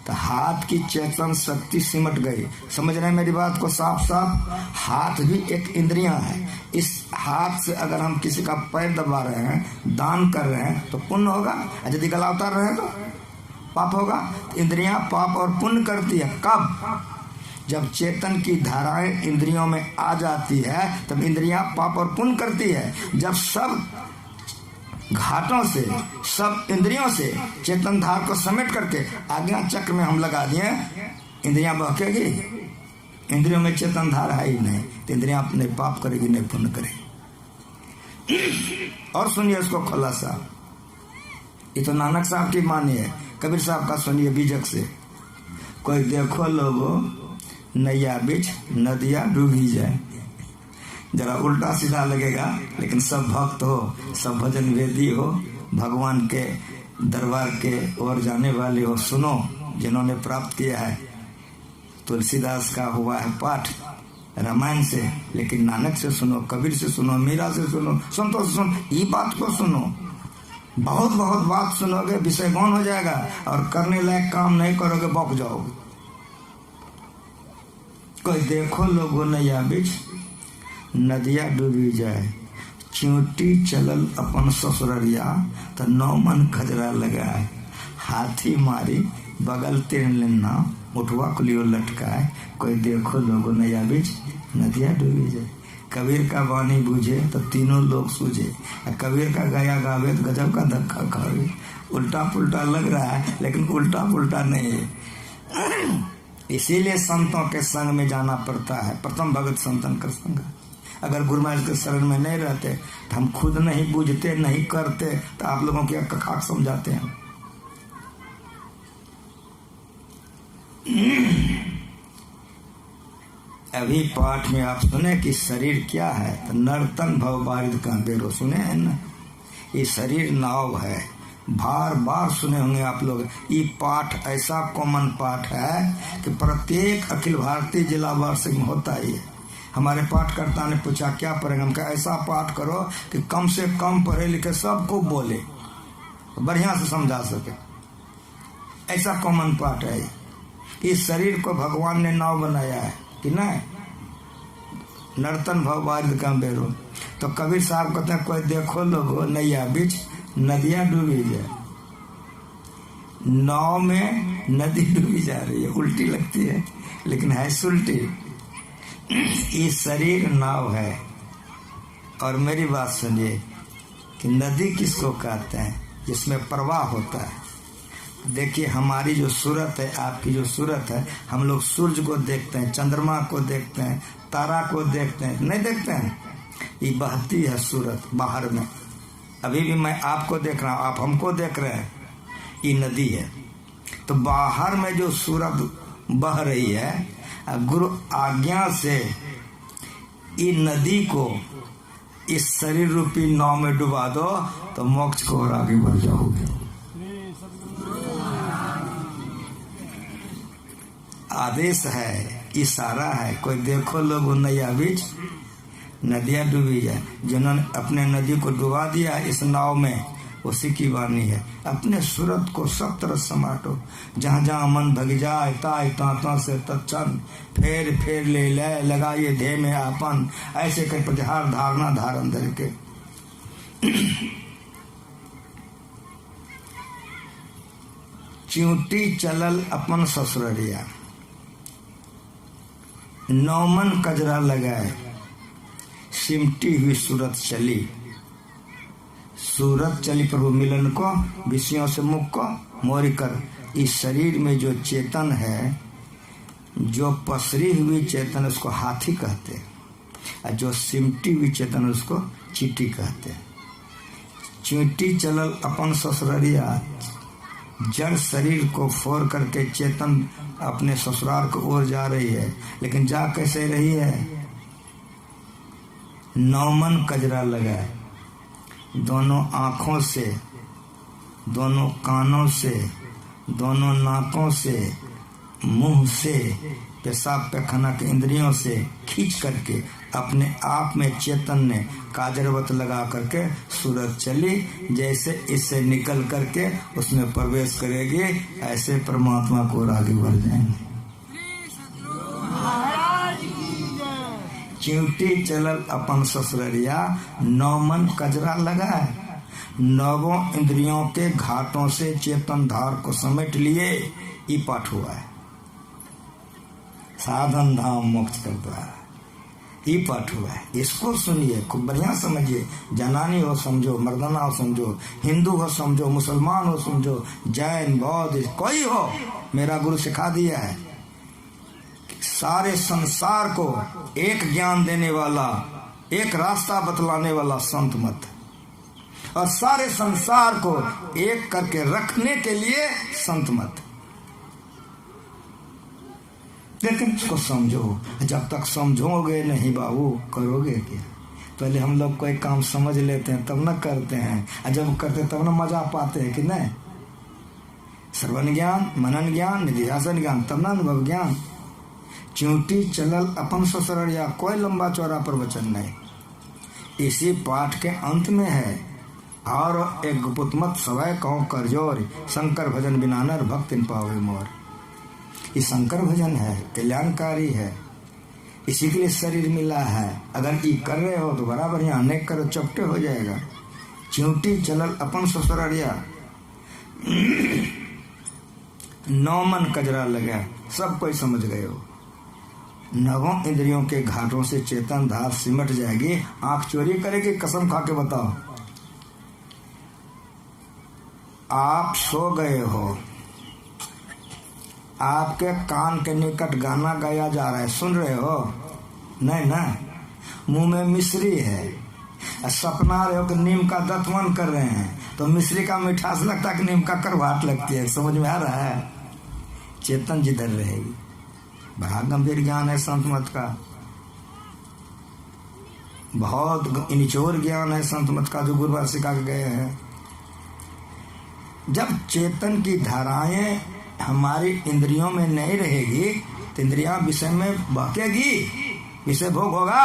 तो हाथ की चेतन शक्ति सिमट गई। समझ रहे हैं मेरी बात को साफ साफ? हाथ भी एक इंद्रियां है। इस हाथ से अगर हम किसी का पैर दबा रहे हैं, दान कर रहे हैं, तो पुण्य होगा, यदि गला उतार रहे हैं तो पाप होगा। इंद्रियां पाप और पुण्य करती है। कब? जब चेतन की धाराएं इंद्रियों में आ जाती है, तब इंद्रियां पाप और पुण्य करती है। जब सब घाटों से, सब इंद्रियों से चेतन धार को समेट करके आज्ञा चक्र में हम लगा दिए, इंद्रियां बहकेगी? इंद्रियों में चेतन धार है ही नहीं, तो इंद्रियां अपने पाप करेगी नहीं पुण्य करेगी। और सुनिए इसको खुलासा, ये तो नानक साहब की मानी है, कबीर साहब का सुनिए बीजक से। कोई देखो लोगो नैया बीच नदिया डूबी जाए। जरा उल्टा सीधा लगेगा, लेकिन सब भक्त हो, सब भजन वेदी हो, भगवान के दरबार के ओर जाने वाले हो, सुनो जिन्होंने प्राप्त किया है। तुलसीदास का हुआ है पाठ रामायण से, लेकिन नानक से सुनो, कबीर से सुनो, मीरा से सुनो, संतों से सुनो, ये बात को सुनो। बहुत बहुत बात सुनोगे, विषय गौण हो जाएगा, और करने लायक काम नहीं करोगे, बौक जाओगे। कोई देखो लोगों नैया बीच नदिया डूबी जाए, चींटी चलल अपन ससुररिया, तो 9 मन खजरा लगाए। हाथी मारी बगल तीर लेना, उठवा कुलियो लटकाए। कोई देखो लोगों नैया बीच नदिया डूबी जाए। कबीर का वाणी बूझे तो तीनों लोग सूझे, कबीर का गाया गावे तो गजब का धक्का खावे। उल्टा पुल्टा लग रहा है, लेकिन उल्टा पुल्टा नहीं है। इसीलिए संतों के संग में जाना पड़ता है। प्रथम भगत संतन का संग। अगर गुरु महाराज के शरण में नहीं रहते तो हम खुद नहीं बूझते, नहीं करते, तो आप लोगों की खाक समझाते हैं। अभी पाठ में आप सुने कि शरीर क्या है, तो नर्तन भव बारिद का बेरो, सुने हैं ना? ये शरीर नाव है, बार बार सुने होंगे आप लोग। ये पाठ ऐसा कॉमन पाठ है कि प्रत्येक अखिल भारतीय जिला वार्षिक में होता है। हमारे पाठकर्ता ने पूछा क्या पढ़ेंगे, हम कहा ऐसा पाठ करो कि कम से कम पढ़े लिखे सबको बोले, बढ़िया से समझा सके। ऐसा कॉमन पाठ है। इस शरीर को भगवान ने नाव बनाया है कि नहीं? नर्तन भव बारिद का बेरो। तो कबीर साहब कहते हैं कोई देखो लोगो नैया बीच नदियां डूबी जाए। नाव में नदी डूबी जा रही है, उल्टी लगती है लेकिन है सुलटी। ये शरीर नाव है। और मेरी बात सुनिए कि नदी किसको कहते हैं? जिसमें प्रवाह होता है। देखिए हमारी जो सूरत है, आपकी जो सूरत है, हम लोग सूरज को देखते हैं, चंद्रमा को देखते हैं, तारा को देखते हैं, नहीं देखते हैं? ये बहती है सूरत बाहर में। अभी भी मैं आपको देख रहा हूँ, आप हमको देख रहे हैं, ये नदी है। तो बाहर में जो सूरत बह रही है, गुरु आज्ञा से ये नदी को इस शरीर रूपी नाव में डुबा दो तो मोक्ष को और आगे बढ़ जाओगे। आदेश है, इशारा है। कोई देखो लोग नैया बीच नदियां डूबी जाए। जिन्होंने अपने नदी को डुबा दिया इस नाव में, उसी की वाणी है। अपने सूरत को सब तरह समाटो, जहाँ जहाँ मन भग जाए ताय ता से तत्क्षण फेर फेर ले लगाइए ध्येय में आपन, ऐसे कर प्रतिहार धारणा धारण धर के। चिंटी चलल अपन ससुररिया, नौमन कजरा लगाए, सिमटी हुई सूरत चली। सूरत चली प्रभु मिलन को, विषयों से मुख को मोरी कर। इस शरीर में जो चेतन है, जो पसरी हुई चेतन, उसको हाथी कहते, और जो सिमटी हुई चेतन उसको चींटी कहते। चींटी चलल अपन ससुररिया, जड़ शरीर को फोड़ करके चेतन अपने ससुराल को ओर जा रही है, लेकिन जा कैसे रही है? नौमन कजरा लगाए, दोनों आँखों से, दोनों कानों से, दोनों नाकों से, मुंह से, पेशाब पैखाना के इंद्रियों से खींच करके अपने आप में चेतन ने काजरवत लगा करके सूरत चली। जैसे इससे निकल करके उसमें प्रवेश करेगी, ऐसे परमात्मा को आगे बढ़ जाएंगे। चिंटी चलल अपन ससुररिया, नौमन कजरा लगाए। नवों इंद्रियों के घाटों से चेतन धार को समेट लिए, ये पाठ हुआ है। साधन धाम मोक्ष कर द्वार, ये पाठ हुआ है। इसको सुनिए, खूब बढ़िया समझिए। जनानी हो समझो, मर्दाना हो समझो, हिंदू हो समझो, मुसलमान हो समझो, जैन बौद्ध कोई हो, मेरा गुरु सिखा दिया है। सारे संसार को एक ज्ञान देने वाला, एक रास्ता बतलाने वाला संत मत, और सारे संसार को एक करके रखने के लिए संत मत। लेकिन इसको समझो, जब तक समझोगे नहीं बाबू, करोगे क्या? पहले हम लोग कोई काम समझ लेते हैं तब न करते हैं, और जब करते तब न मजा पाते हैं कि नहीं? श्रवण ज्ञान, मनन ज्ञान, निधिध्यासन ज्ञान, तब न अनुभव ज्ञान। चिंटी चलल अपन ससुररिया, कोई लंबा चौड़ा प्रवचन नहीं। इसी पाठ के अंत में है, और एक गुप्त मत सवय कहो कर जोर, शंकर भजन बिना नर भक्ति पावे मोर। ये शंकर भजन है, कल्याणकारी है, इसी के लिए शरीर मिला है। अगर ये कर रहे हो तो बड़ा बढ़िया, नहीं करो चपटे हो जाएगा। चिंटी चलल अपन ससुररिया, नौमन कजरा लगा, सब कोई समझ गए हो। नवों इंद्रियों के घाटों से चेतन धार सिमट जाएगी। आंख चोरी करेगी, कसम खा के बताओ। आप सो गए हो, आपके कान के निकट गाना गाया जा रहा है, सुन रहे हो? नहीं ना, मुंह में मिश्री है, सपना रहे हो कि नीम का दतमन कर रहे हैं, तो मिश्री का मिठास लगता है कि नीम का करवाट लगती है। समझ में आ रहा है? चेतन जिधर रहेगी। बड़ा गंभीर ज्ञान है संत मत का, बहुत निचोर ज्ञान है संत मत का, जो गुरुवार सिखा के गए हैं। जब चेतन की धाराएं हमारी इंद्रियों में नहीं रहेगी तो इंद्रियां विषय में बहकेगी, विषय भोग होगा।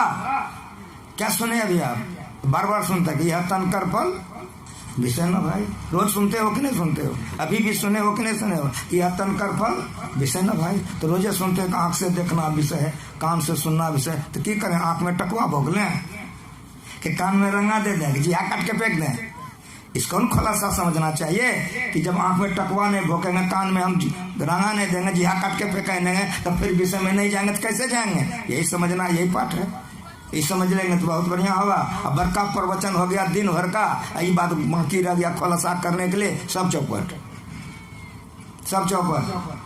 क्या सुने अभी आप? बार बार सुनता कि यह तन कर फल विषय न भाई। रोज सुनते हो कि नहीं सुनते हो? अभी भी सुने हो कि नहीं सुने हो? यह तन कर फल विषय न भाई। तो रोजे सुनते हो, आंख से देखना विषय है, कान से सुनना विषय। तो क्या करें? आंख में टकवा भोग लें कि कान में रंगा दे दें कि जी काट के फेंक दें? इसको खुलासा समझना चाहिए कि जब आंख में टकवा नहीं भोंकेंगे, कान में हम रंगा नहीं देंगे, जिहा काट के फेंकेंगे, तो फिर विषय में नहीं जाएंगे तो कैसे जाएंगे? यही समझना, यही पाठ है। ये समझ लेंगे तो बहुत बढ़िया होगा। अब बड़का प्रवचन हो गया दिन भर का, यही बात बाकी रह गया खुलासा करने के लिए, सब चौपट, सब चौपट।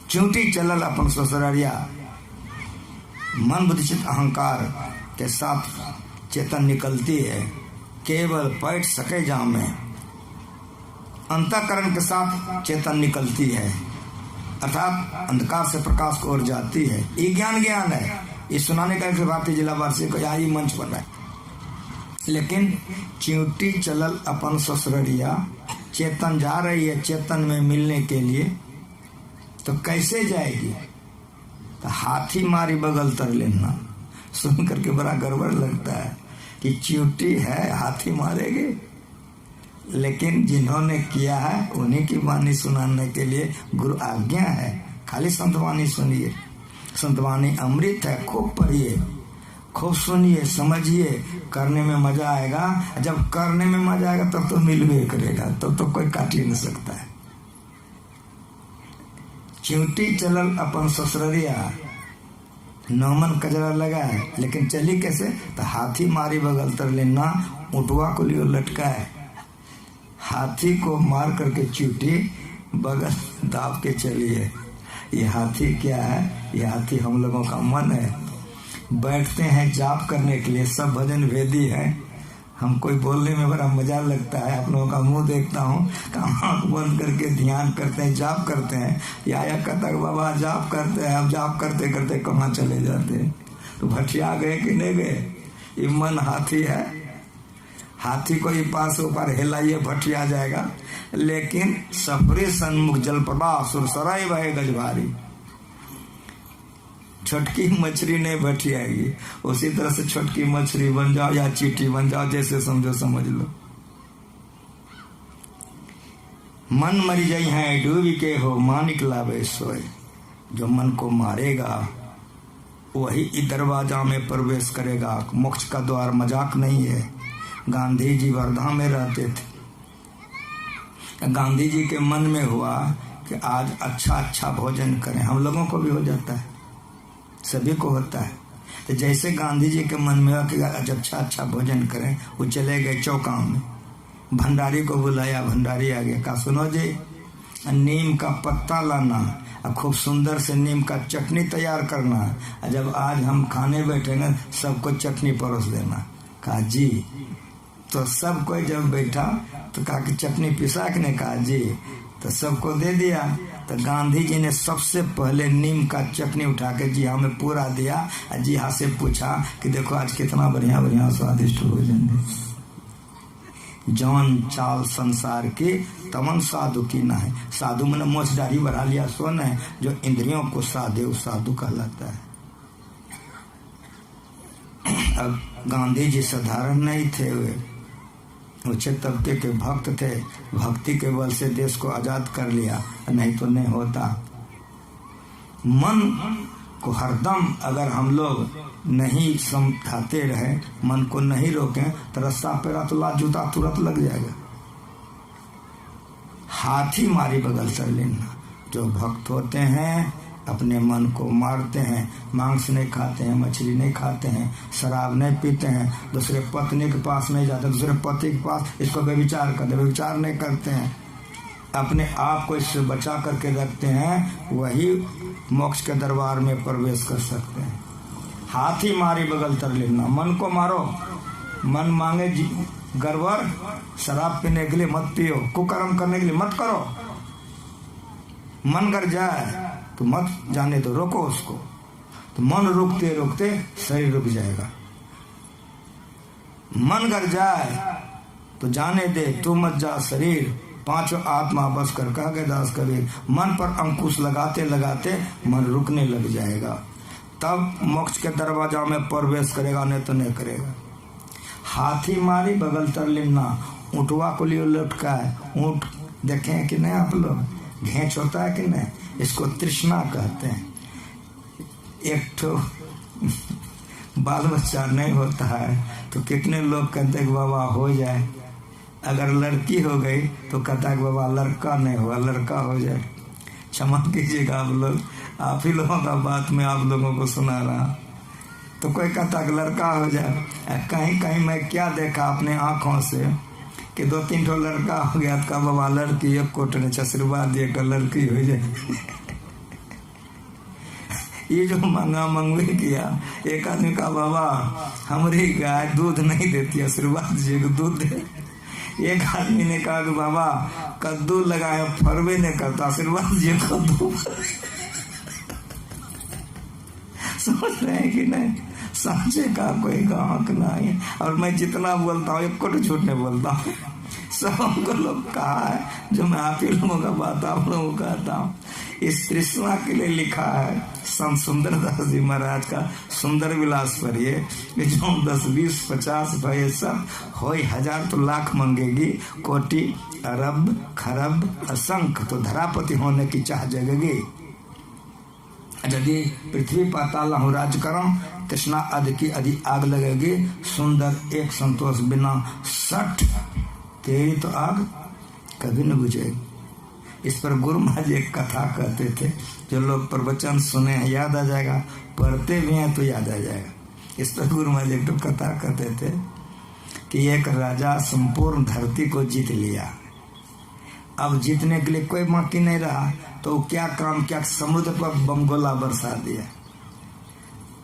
चूंटी चलल अपन ससुररिया, मन बुद्धि चित्त अहंकार के साथ चेतन निकलती है, केवल बैठ सके जहाँ में अंतःकरण के साथ चेतन निकलती है, अर्थात अंधकार से प्रकाश को ओर जाती है। ये ज्ञान है, ये सुनाने का भारतीय जिला वासी को यही मंच बना है। लेकिन चींटी चलल अपन ससुररिया, चेतन जा रही है चेतन में मिलने के लिए, तो कैसे जाएगी? तो हाथी मारी बगल तर लेना। सुन करके बड़ा गड़बड़ लगता है कि चींटी है हाथी मारेगी, लेकिन जिन्होंने किया है उन्हीं की वाणी सुनाने के लिए गुरु आज्ञा है। खाली संतवाणी सुनिए, संतवाणी अमृत है, खूब पढ़िए, खूब सुनिए, समझिए, करने में मजा आएगा। जब करने में मजा आएगा तब तो मिलवे करेगा, तब तो कोई काट ही नहीं सकता है। चींटी चलल अपन ससुररिया, नौमन कजरा लगा है, लेकिन चली कैसे? तो हाथी मारी बगल तर लेना, ऊँटवा को लियो लटका है, हाथी को मार करके चींटी बगल दाब के चली है। ये हाथी क्या है? ये हाथी हम लोगों का मन है। बैठते हैं जाप करने के लिए, सब भजन वेदी है, हम कोई बोलने में बड़ा मजा लगता है, आप लोगों का मुंह देखता हूँ, आँख बंद करके ध्यान करते हैं, जाप करते हैं। या कहता बाबा जाप करते हैं, अब जाप करते करते कहाँ चले जाते हैं? तो भटिया गए कि नहीं गए? ये मन हाथी है, हाथी को ही पास ऊपर हिलाइए भटिया जाएगा, लेकिन सफरे सन्मुख जलप्रभा सुरसराय बहे गजभारी। छोटकी मछली नहीं भटियाएगी, उसी तरह से छोटकी मछली बन जाओ या चींटी बन जाओ, जैसे समझो समझ लो। मन मरी जाई है डूबी के हो मानिक लावे सोए। जो मन को मारेगा वही दरवाजा में प्रवेश करेगा। मोक्ष का द्वार मजाक नहीं है। गांधी जी वर्धा में रहते थे, गांधी जी के मन में हुआ कि आज अच्छा भोजन करें। हम लोगों को भी हो जाता है, सभी को होता है। तो जैसे गांधी जी के मन में हुआ कि आज अच्छा भोजन करें, वो चले गए चौकाम में, भंडारी को बुलाया, भंडारी आ गया, कहा सुनो जी, नीम का पत्ता लाना, खूब सुंदर से नीम का चटनी तैयार करना, जब आज हम खाने बैठेंगे सबको चटनी परोस देना। कहा जी। तो सब कोई जब बैठा तो कहा कि चटनी पिसा के ने? कहा जी। तो सबको दे दिया। तो गांधी जी ने सबसे पहले नीम का चटनी उठा के जी हाँ में पूरा दिया, जी हाँ से पूछा कि देखो आज कितना बढ़िया बढ़िया स्वादिष्ट भोजन है। जौन चाल संसार की तमन साधु की ना है। साधु मैंने मोछ दाढ़ी बढ़ा लिया सो न है, जो इंद्रियों को साधे साधु कहलाता है। अब गांधी जी साधारण नहीं थे, वे ऊंचे तबके के भक्त थे। भक्ति के बल से देश को आजाद कर लिया, नहीं तो नहीं होता। मन को हरदम अगर हम लोग नहीं समझाते रहे, मन को नहीं रोकें, तो रास्ता पे रतला जूता तुरंत लग जाएगा। हाथी मारी बगल कर लेना। जो भक्त होते हैं अपने मन को मारते हैं, मांस नहीं खाते हैं, मछली नहीं खाते हैं, शराब नहीं पीते हैं, दूसरे पत्नी के पास नहीं जाते, दूसरे पति के पास इसको व्यभिचार करते, व्यभिचार नहीं करते हैं, अपने आप को इससे बचा करके रखते हैं, वही मोक्ष के दरबार में प्रवेश कर सकते हैं। हाथी मारी बगल तर लेना। मन को मारो, मन मांगे गड़बड़, शराब पीने के लिए मत पियो, कुकर्म करने के लिए मत करो। मन कर जाए तो मत जाने दो, रोको उसको। तो मन रुकते रुकते शरीर रुक जाएगा। मन कर जाए तो जाने दे, तू मत जा शरीर, पांचों आत्मा बस कर, कह गए दास कबीर। मन पर अंकुश लगाते लगाते मन रुकने लग जाएगा, तब मोक्ष के दरवाजा में प्रवेश करेगा, नहीं तो नहीं करेगा। हाथी मारी बगल तर लेना। ऊँटवा को लिए लटका है। ऊँट देखें कि नहीं आप लोग, घेंच होता है कि नहीं, इसको तृष्णा कहते हैं। एक तो बाल बच्चा नहीं होता है तो कितने लोग कहते हैं कि बाबा हो जाए, अगर लड़की हो गई तो कहता है कि बाबा लड़का नहीं हुआ, लड़का हो जाए। क्षमा कीजिएगा आप लोग, आप ही लोगों का बात मैं आप लोगों को सुना रहा। तो कोई कहता कि लड़का हो जाए। कहीं कहीं मैं क्या देखा अपने आंखों से कि 2-3 ठो लड़का हो गया, तो बाबा लड़की एक कोट ने आशीर्वाद दिए कर लड़की हो जाए। ये जो मंगा मंगवी किया, एक आदमी का बाबा हमारी गाय दूध नहीं देती, आशीर्वाद दीजिए दूध दे। एक आदमी ने कहा कि बाबा कद्दू लगाए फरवे नहीं करता, आशीर्वाद दीजिए कद्दू। समझ रहे हैं कि नहीं? सांचे का कोई गाहक नहीं। और मैं जितना बोलता हूँ एक कोट झूठ नहीं बोलता हूँ, सब हमको लोग कहा है, जो मैं आप ही लोगों का बात आप लोगों को कहता हूँ। इस तृष्णा के लिए लिखा है संत सुंदरदास जी महाराज का सुंदर विलास पर, ये जो 10, 20, 50 भय सब हो 1000 तो लाख मांगेगी, कोटि अरब खरब असंख्य तो धरापति होने की चाह जगेगी। यदि पृथ्वी पाताल हूँ राज्य करम, तृष्णा आदि की आदि आग लगेगी, सुंदर एक संतोष बिना 60 तेरी तो आग कभी न बुझेगी। इस पर गुरु महाराज एक कथा कहते थे, जो लोग प्रवचन सुने हैं याद आ जाएगा, पढ़ते भी हैं तो याद आ जाएगा। इस पर गुरु महाराज एक तो कथा कहते थे कि एक राजा संपूर्ण धरती को जीत लिया। अब जीतने के लिए कोई बाकी नहीं रहा, तो क्या काम किया, समुद्र पर बमगोला बरसा दिया।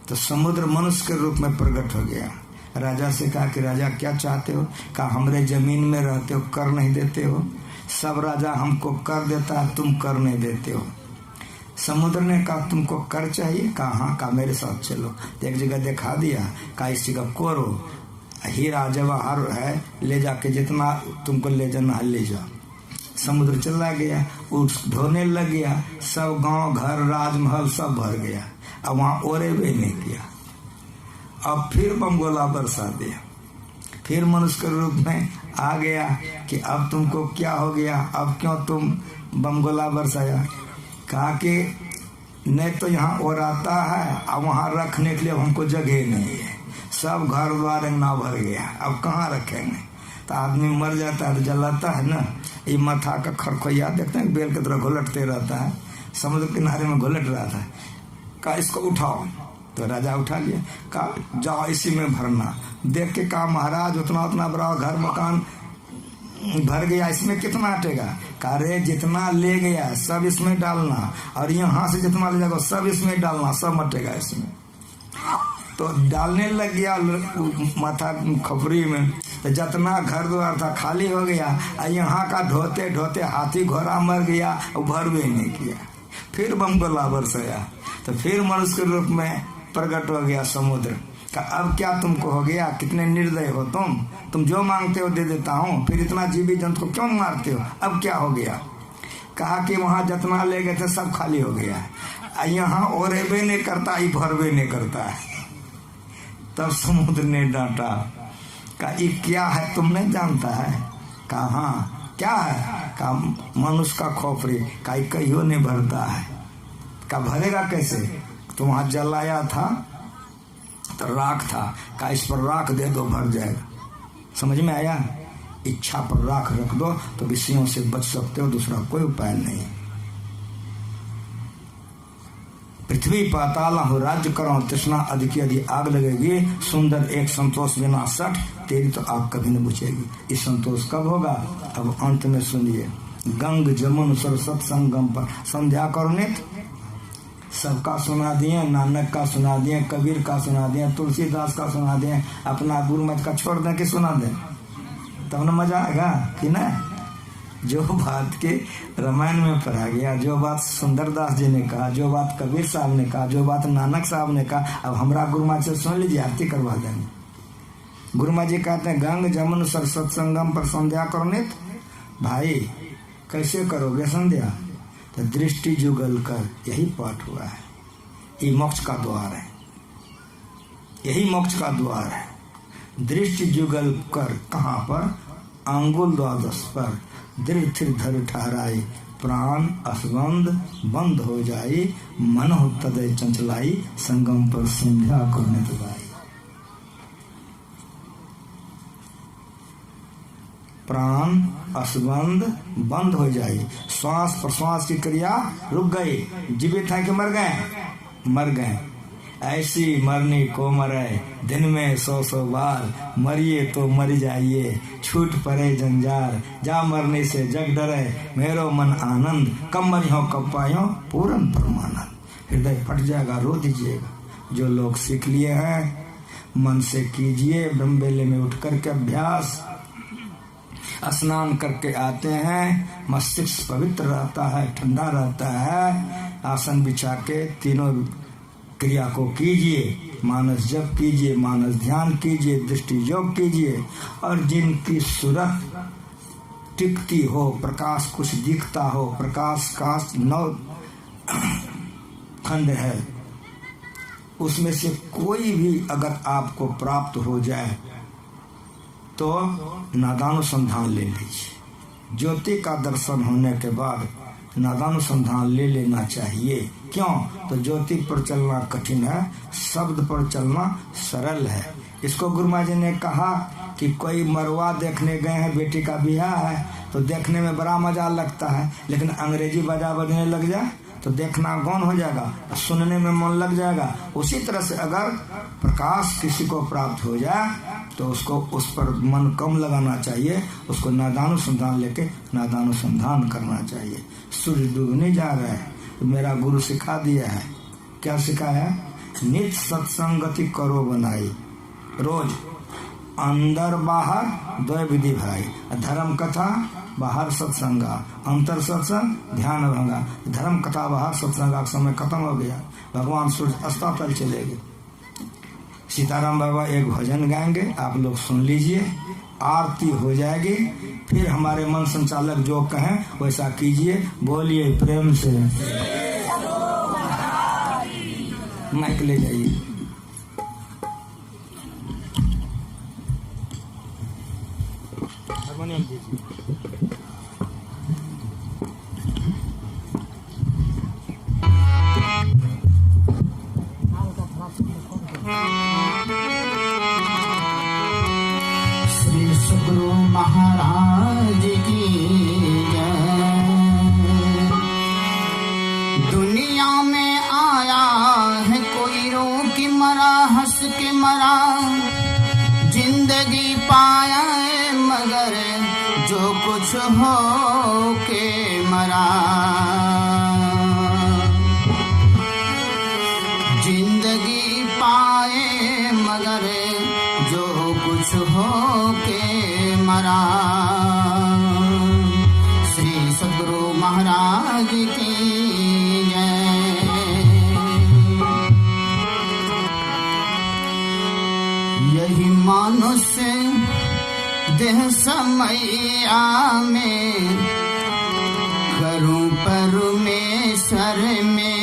तो समुद्र मनुष्य के रूप में प्रकट हो गया। राजा से कहा कि राजा क्या चाहते हो? कहा हमरे जमीन में रहते हो, कर नहीं देते हो। सब राजा हमको कर देता है, तुम कर नहीं देते हो। समुद्र ने कहा तुमको कर चाहिए? कहा हाँ। कहा मेरे साथ चलो। एक जगह दिखा दिया, कहा इस जगह कोरो, हीरा जवाहर है, ले जाके जितना तुमको ले जाना है ले जाओ। समुद्र चला गया, उस ढोने लग गया, सब गांव घर राजमहल सब भर गया। अब वहां ओरे भी नहीं किया। अब फिर बमगोला बरसा दिया, फिर मनुष्य के रूप में आ गया कि अब तुमको क्या हो गया, अब क्यों तुम बमगोला बरसाया? कहा कि नहीं तो यहाँ ओराता है, अब वहाँ रखने के लिए हमको जगह नहीं है, सब घर द्वार ना भर गया, अब कहाँ रखेंगे? तो आदमी मर जाता है तो जलाता है ना, ये माथा का खरखोया देखते हैं बेल की तरह घोलटते रहता है, समुद्र किनारे में घोलट रहा था। कहा इसको उठाओ, तो राजा उठा लिया। कहा जाओ इसी में भरना। देख के कहा महाराज उतना उतना बड़ा घर मकान भर गया, इसमें कितना अटेगा? कहा रे जितना ले गया सब इसमें डालना, और यहाँ से जितना ले जाएगा सब इसमें डालना, सब अटेगा इसमें। तो डालने लग गया माथा खपरी में, तो जितना घर द्वार था खाली हो गया, और यहाँ का ढोते ढोते हाथी घोड़ा मर गया, और भर भी नहीं किया। फिर बमगोला बरसाया, तो फिर मनुष्य के रूप में प्रकट हो गया समुद्र का। अब क्या तुमको हो गया? कितने निर्दय हो तुम जो मांगते हो दे देता हूँ, फिर इतना जीवी जंतु को क्यों मारते हो? अब क्या हो गया? कहा कि वहां जितना ले गए थे सब खाली हो गया, यहाँ ओरेबे नहीं करता, ये भरबे नहीं करता है। तब समुद्र ने डांटा, कहा ये क्या है तुम नहीं जानता है? कहा हाँ क्या है? कहा मनुष्य का खोपड़ी। कहा कहियो नहीं भरता है। कहा भरेगा कैसे? तो वहां जलाया था तो राख था, कहा इस पर राख दे दो भर जाएगा। समझ में आया? इच्छा पर राख रख दो तो विषयों से बच सकते हो, दूसरा कोई उपाय नहीं। पृथ्वी पाताल हो राज्य करो, तृष्णा अधिक अधिक आग लगेगी, सुंदर एक संतोष बिना 60 तेरी तो आग कभी न बुझेगी। इस संतोष कब होगा? अब अंत में सुनिए। गंग जमुन सरस्वत संगम पर संध्या करो नित, सबका सुना दिए, नानक का सुना दिए, कबीर का सुना दिए, तुलसीदास का सुना दिए, अपना गुरु मत का छोड़ दें कि सुना दें? तब न मजा आएगा कि ना? जो बात के रामायण में पढ़ा गया, जो बात सुंदरदास जी ने कहा, जो बात कबीर साहब ने कहा, जो बात नानक साहब ने कहा, अब हमरा गुरु माँ से सुन लीजिए, आरती करवा देंगे। गुरु माँ जी कहते हैं गंग जमुन सरस्वत संगम पर संध्या करो नित। भाई कैसे करोगे संध्या? तो दृष्टि जुगल कर, यही पाठ हुआ है, ये मोक्ष का द्वार है, यही मोक्ष का द्वार है। दृष्टि जुगल कर कहाँ पर? अंगुल द्वादश पर। दृढ़ थिर धर ठहराए, प्राण असबंध बंद हो जाए, मन हो तदय चंचलाई, संगम पर संध्या करने दबाई। प्राण असबंध बंद हो जाए, श्वास प्रश्वास की क्रिया रुक गई। जीवित है कि मर गए? मर गए। ऐसी मरनी को मरे दिन में 100 बार, मरिए तो मर जाइए छूट पड़े जंजार, जा मरने से जग डरे मेरो मन आनंद, कब मरियो कब पायो पूरन परमानंद। हृदय फट जाएगा, रो दीजिएगा। जो लोग सीख लिए हैं मन से कीजिए, ब्रह्मबेले में उठ करके अभ्यास, स्नान करके आते हैं, मस्तिष्क पवित्र रहता है, ठंडा रहता है। आसन बिछा के तीनों क्रिया को कीजिए, मानस जप कीजिए, मानस ध्यान कीजिए, दृष्टि योग कीजिए। और जिनकी सूरत टिकती हो, प्रकाश कुछ दिखता हो, प्रकाश का 9 खंड है, उसमें से कोई भी अगर आपको प्राप्त हो जाए तो नादानुसंधान ले लीजिए। ज्योति का दर्शन होने के बाद नादानुसंधान ले लेना चाहिए। क्यों? तो ज्योति पर चलना कठिन है, शब्द पर चलना सरल है। इसको गुरुमा जी ने कहा कि कोई मरवा देखने गए हैं, बेटी का ब्याह है, तो देखने में बड़ा मजा लगता है, लेकिन अंग्रेजी बजने लग जाए तो देखना गौन हो जाएगा, सुनने में मन लग जाएगा। उसी तरह से अगर प्रकाश किसी को प्राप्त हो जाए तो उसको उस पर मन कम लगाना चाहिए, उसको नादानुसंधान लेके नादानुसंधान करना चाहिए। सूर्य डूबने जा रहा है तो मेरा गुरु सिखा दिया है। क्या सिखाया? नित्य सत्संगति करो बनाई, रोज अंदर बाहर 2 विधि भाई, धर्म कथा बाहर सत्संगा, अंतर सत्संग ध्यान भंगा। धर्म कथा बाहर सत्संग का समय खत्म हो गया, भगवान सूर्य अस्ताचल चले गए। सीताराम बाबा एक भजन गाएंगे, आप लोग सुन लीजिए, आरती हो जाएगी, फिर हमारे मन संचालक जो कहें वैसा कीजिए। बोलिए प्रेम से, माइक ले जाइए। हारमोनियम दीजिए। श्री सद्गुरु महाराज की जय। दुनिया में आया है कोई रो के मरा, हंस के मरा, जिंदगी पाया है मगर जो कुछ हो के मरा। जिंदगी पाए मगर जो कुछ हो के मरा। श्री सद्गुरु महाराज की जय। यही मनुष्य देह समैया में करूं परमेश्वर में